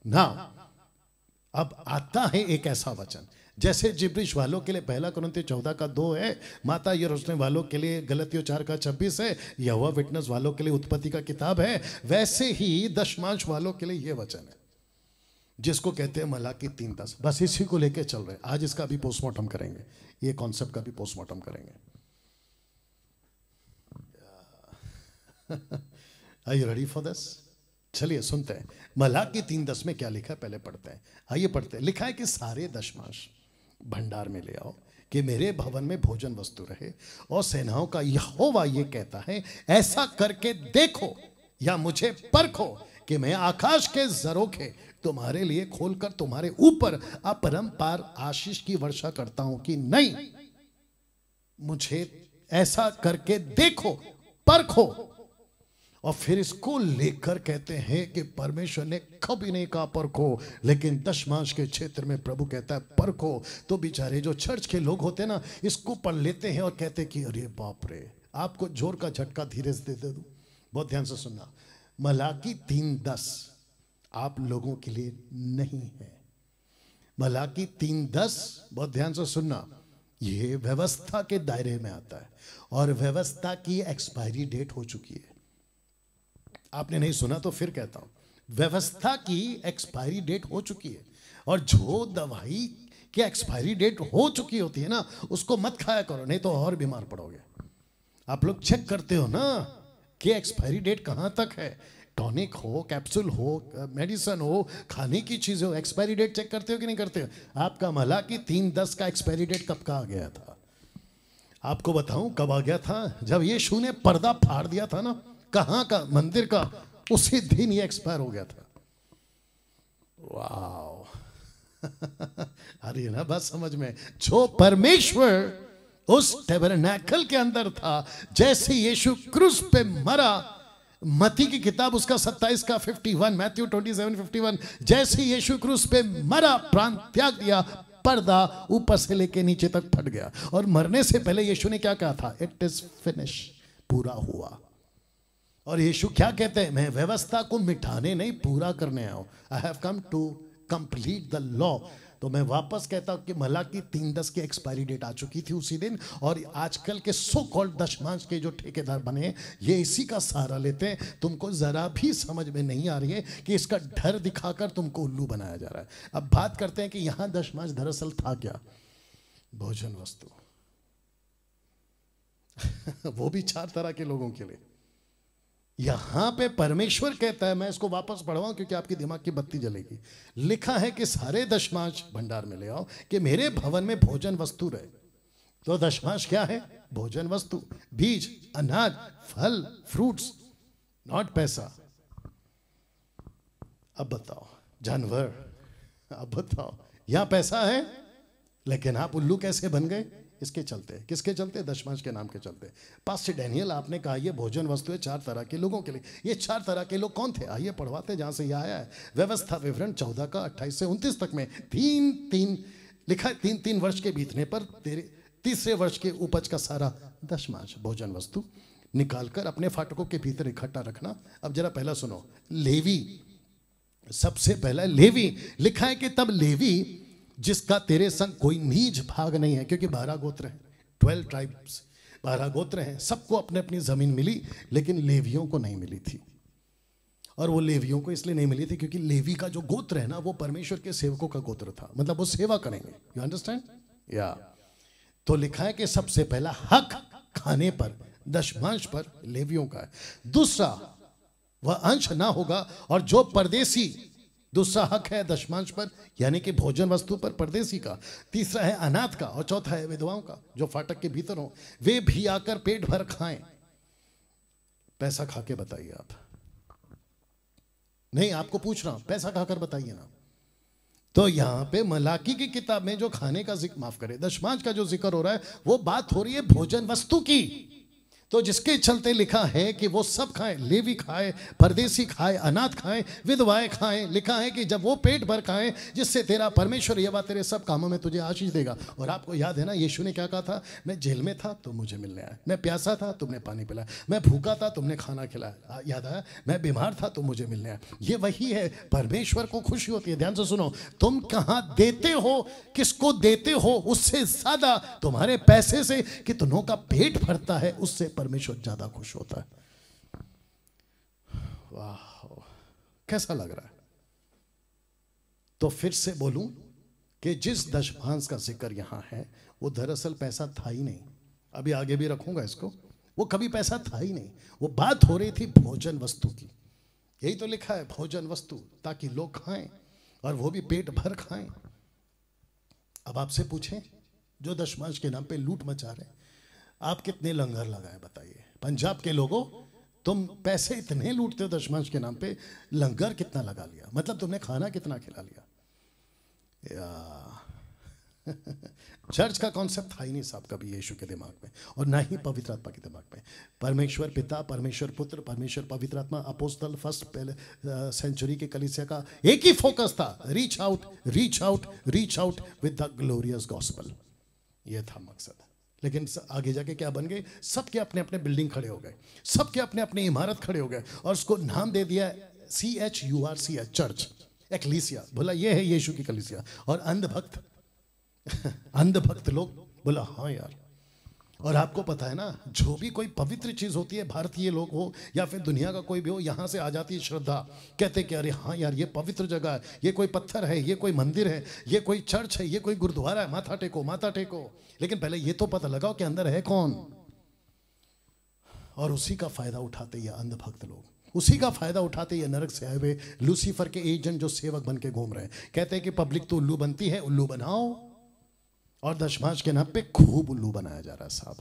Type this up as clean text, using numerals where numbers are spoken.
ना अब आता है एक ऐसा वचन जैसे जिब्रिश वालों के लिए 1 कुरिन्थियों 14:2 है, माता यरूशलेम वालों के लिए गलतियों 4:26 है, यहोवा विटनेस वालों के लिए उत्पत्ति का किताब है, वैसे ही दशमांश वालों के लिए यह वचन है जिसको कहते हैं मलाकी 3:10। बस इसी को लेके चल रहे, आज इसका भी पोस्टमार्टम करेंगे, ये कॉन्सेप्ट का भी पोस्टमार्टम करेंगे। Are you ready for this? चलिए सुनते हैं मलाकी 3:10 में क्या लिखा है, पहले पढ़ते हैं। आइए पढ़ते हैं। लिखा है कि सारे दशमांश भंडार में ले आओ कि मेरे भवन में भोजन वस्तु रहे, और सेनाओं का यहोवा ये कहता है, ऐसा करके देखो या मुझे परखो कि मैं आकाश के झरोखे तुम्हारे लिए खोलकर तुम्हारे ऊपर अपरंपार आशीष की वर्षा करता हूं कि नहीं। मुझे ऐसा करके देखो, परखो। और फिर इसको लेकर कहते हैं कि परमेश्वर ने कभी नहीं कहा परखो, लेकिन दशमांश के क्षेत्र में प्रभु कहता है परखो। तो बेचारे जो चर्च के लोग होते हैं ना, इसको पढ़ लेते हैं और कहते हैं कि अरे बाप रे। आपको जोर का झटका धीरे से दे दूं, बहुत ध्यान से सुनना। मलाकी 3:10 आप लोगों के लिए नहीं है। मलाकी 3:10 बहुत ध्यान से सुनना, ये व्यवस्था के दायरे में आता है और व्यवस्था की एक्सपायरी डेट हो चुकी है। आपने नहीं सुना तो फिर कहता हूं, व्यवस्था की एक्सपायरी डेट हो चुकी है। और जो दवाई की एक्सपायरी डेट हो चुकी होती है ना, उसको मत खाया करो, नहीं तो और बीमार पड़ोगे। आप लोग चेक करते हो ना कि एक्सपायरी डेट कहां तक है। टॉनिक हो, कैप्सूल हो, मेडिसिन हो, खाने की चीज हो, एक्सपायरी डेट चेक करते हो कि नहीं करते हो? आपका मलाकी 3:10 का एक्सपायरी डेट कब का आ गया था? आपको बताऊं कब आ गया था? जब यीशु ने पर्दा फाड़ दिया था ना, कहां का? मंदिर का। उसी दिन ये एक्सपायर हो गया था। वाओ अरे ना बात समझ में। जो परमेश्वर उस टैबरनैकल के अंदर था, जैसे यीशु क्रूस पे मरा, मत्ती की किताब उसका 27 का 51, मैथ्यू 27:51, जैसे यीशु क्रूस पे मरा, प्राण त्याग दिया, पर्दा ऊपर से लेके नीचे तक फट गया। और मरने से पहले यीशु ने क्या कहा था? इट इज फिनिश, पूरा हुआ। और यीशु क्या कहते हैं? मैं व्यवस्था को मिटाने नहीं, पूरा करने आया हूं। I have come to complete the law. तो मैं वापस कहता हूं कि मलाकी 3:10 की एक्सपायरी डेट आ चुकी थी उसी दिन। और आजकल के सो कॉल्ड दशमांश के जो ठेकेदार बने, ये इसी का सहारा लेते हैं। तुमको जरा भी समझ में नहीं आ रही है कि इसका डर दिखाकर तुमको उल्लू बनाया जा रहा है। अब बात करते हैं कि यहां दशमांश दरअसल था क्या? भोजन वस्तु वो भी 4 तरह के लोगों के लिए। यहां पे परमेश्वर कहता है, मैं इसको वापस पढ़वाऊं क्योंकि आपकी दिमाग की बत्ती जलेगी। लिखा है कि सारे दशमांश भंडार में ले आओ कि मेरे भवन में भोजन वस्तु रहे। तो दशमांश क्या है? भोजन वस्तु, बीज, अनाज, फल, फ्रूट्स, नॉट पैसा। अब बताओ, जानवर, अब बताओ, यहां पैसा है लेकिन आप उल्लू कैसे बन गए? इसके चलते। किसके चलते? दशमांश के नाम के चलते। पास्टर डैनियल, आपने कहा ये भोजन वस्तु है 4 तरह के लोगों के लिए। ये 4 तरह के लोग कौन थे? आइए पढ़वाते जहां से ये आया है। व्यवस्था विवरण 14 का 28 से 29 तक में 3-3 लिखा है। 3-3 वर्ष के बीतने पर तीसरे वर्ष के उपज का सारा दशमांश भोजन वस्तु निकालकर अपने फाटकों के भीतर इकट्ठा रखना। अब जरा पहला सुनो, लेवी, सबसे पहला लेवी। लिखा है कि तब लेवी जिसका तेरे संग कोई नीच भाग नहीं है, क्योंकि 12 गोत्र हैं, 12 ट्राइब्स, 12 गोत्र हैं, सबको अपने अपनी जमीन मिली, लेकिन लेवियों को नहीं मिली थी। और वो लेवियों को इसलिए नहीं मिली थी क्योंकि लेवी का जो गोत्र है ना, वो परमेश्वर के सेवकों का गोत्र था, मतलब वो सेवा करेंगे। You understand? या तो लिखा है कि सबसे पहला हक खाने पर, दशमांश पर लेवियों का है। दूसरा, वह अंश ना होगा। और जो परदेसी, दूसरा हक है दशमांश पर, यानी कि भोजन वस्तु पर परदेसी का। तीसरा है अनाथ का, और चौथा है विधवाओं का जो फाटक के भीतर हो, वे भी आकर पेट भर खाएं। पैसा खा के बताइए आप, नहीं आपको पूछ रहा हूं, पैसा खाकर बताइए ना। तो यहां पे मलाकी की किताब में जो खाने का जिक्र, माफ करे, दशमांश का जो जिक्र हो रहा है, वो बात हो रही है भोजन वस्तु की। तो जिसके चलते लिखा है कि वो सब खाएं, लेवी खाए, परदेसी खाए, अनाथ खाएं, विधवाएं खाएं। लिखा है कि जब वो पेट भर खाएं, जिससे तेरा परमेश्वर यहोवा तेरे सब कामों में तुझे आशीष देगा। और आपको याद है ना, यीशु ने क्या कहा था? मैं जेल में था तो मुझे मिलने आया, मैं प्यासा था तुमने पानी पिलाया, मैं भूखा था तुमने खाना खिलाया, याद आया, मैं बीमार था तो मुझे मिलने आया। ये वही है, परमेश्वर को खुशी होती है। ध्यान से सुनो, तुम कहां देते हो, किसको देते हो, उससे ज्यादा तुम्हारे पैसे से कितनों का पेट भरता है, उससे परमेश्वर ज्यादा खुश होता है। वाह, कैसा लग रहा है? तो फिर से बोलूं कि जिस दशमांश का जिक्र यहां है वो दरअसल पैसा था ही नहीं। अभी आगे भी रखूंगा इसको, वो कभी पैसा था ही नहीं। वो बात हो रही थी भोजन वस्तु की। यही तो लिखा है, भोजन वस्तु, ताकि लोग खाएं और वो भी पेट भर खाएं। अब आपसे पूछें, जो दशमांश के नाम पे लूट मचा रहे, आप कितने लंगर लगाए बताइए? पंजाब के लोगों, तुम पैसे इतने लूटते हो दशमांश के नाम पे, लंगर कितना लगा लिया? मतलब तुमने खाना कितना खिला लिया? चर्च का कॉन्सेप्ट था ही नहीं साहब कभी यीशु के दिमाग में, और ना ही पवित्र आत्मा के दिमाग में। परमेश्वर पिता, परमेश्वर पुत्र, परमेश्वर पवित्र आत्मा, अपोस्तल, फर्स्ट पहले सेंचुरी के कलीसिया का एक ही फोकस था, reach out, reach out, reach out with the glorious gospel. यह था मकसद। लेकिन आगे जाके क्या बन गए? सबके अपने अपने बिल्डिंग खड़े हो गए, सबके अपने अपने इमारत खड़े हो गए, और उसको नाम दे दिया CHURCH, चर्च, एक्लीसिया। बोला ये है यीशु की कलीसिया। और अंधभक्त अंधभक्त लोग बोला हाँ यार। और आपको पता है ना, जो भी कोई पवित्र चीज होती है, भारतीय लोग हो या फिर दुनिया का कोई भी हो, यहां से आ जाती है श्रद्धा। कहते कि अरे हाँ यार, ये पवित्र जगह है, ये कोई पत्थर है, ये कोई मंदिर है, ये कोई चर्च है, ये कोई गुरुद्वारा है, माथा टेको, माथा टेको। लेकिन पहले ये तो पता लगाओ कि अंदर है कौन। और उसी का फायदा उठाते ये अंधभक्त लोग, उसी का फायदा उठाते ये नरक से आए हुए लूसीफर के एजेंट जो सेवक बन के घूम रहे हैं। कहते हैं कि पब्लिक तो उल्लू बनती है, उल्लू बनाओ, और दशमांश के नाम पे खूब उल्लू बनाया जा रहा है साहब।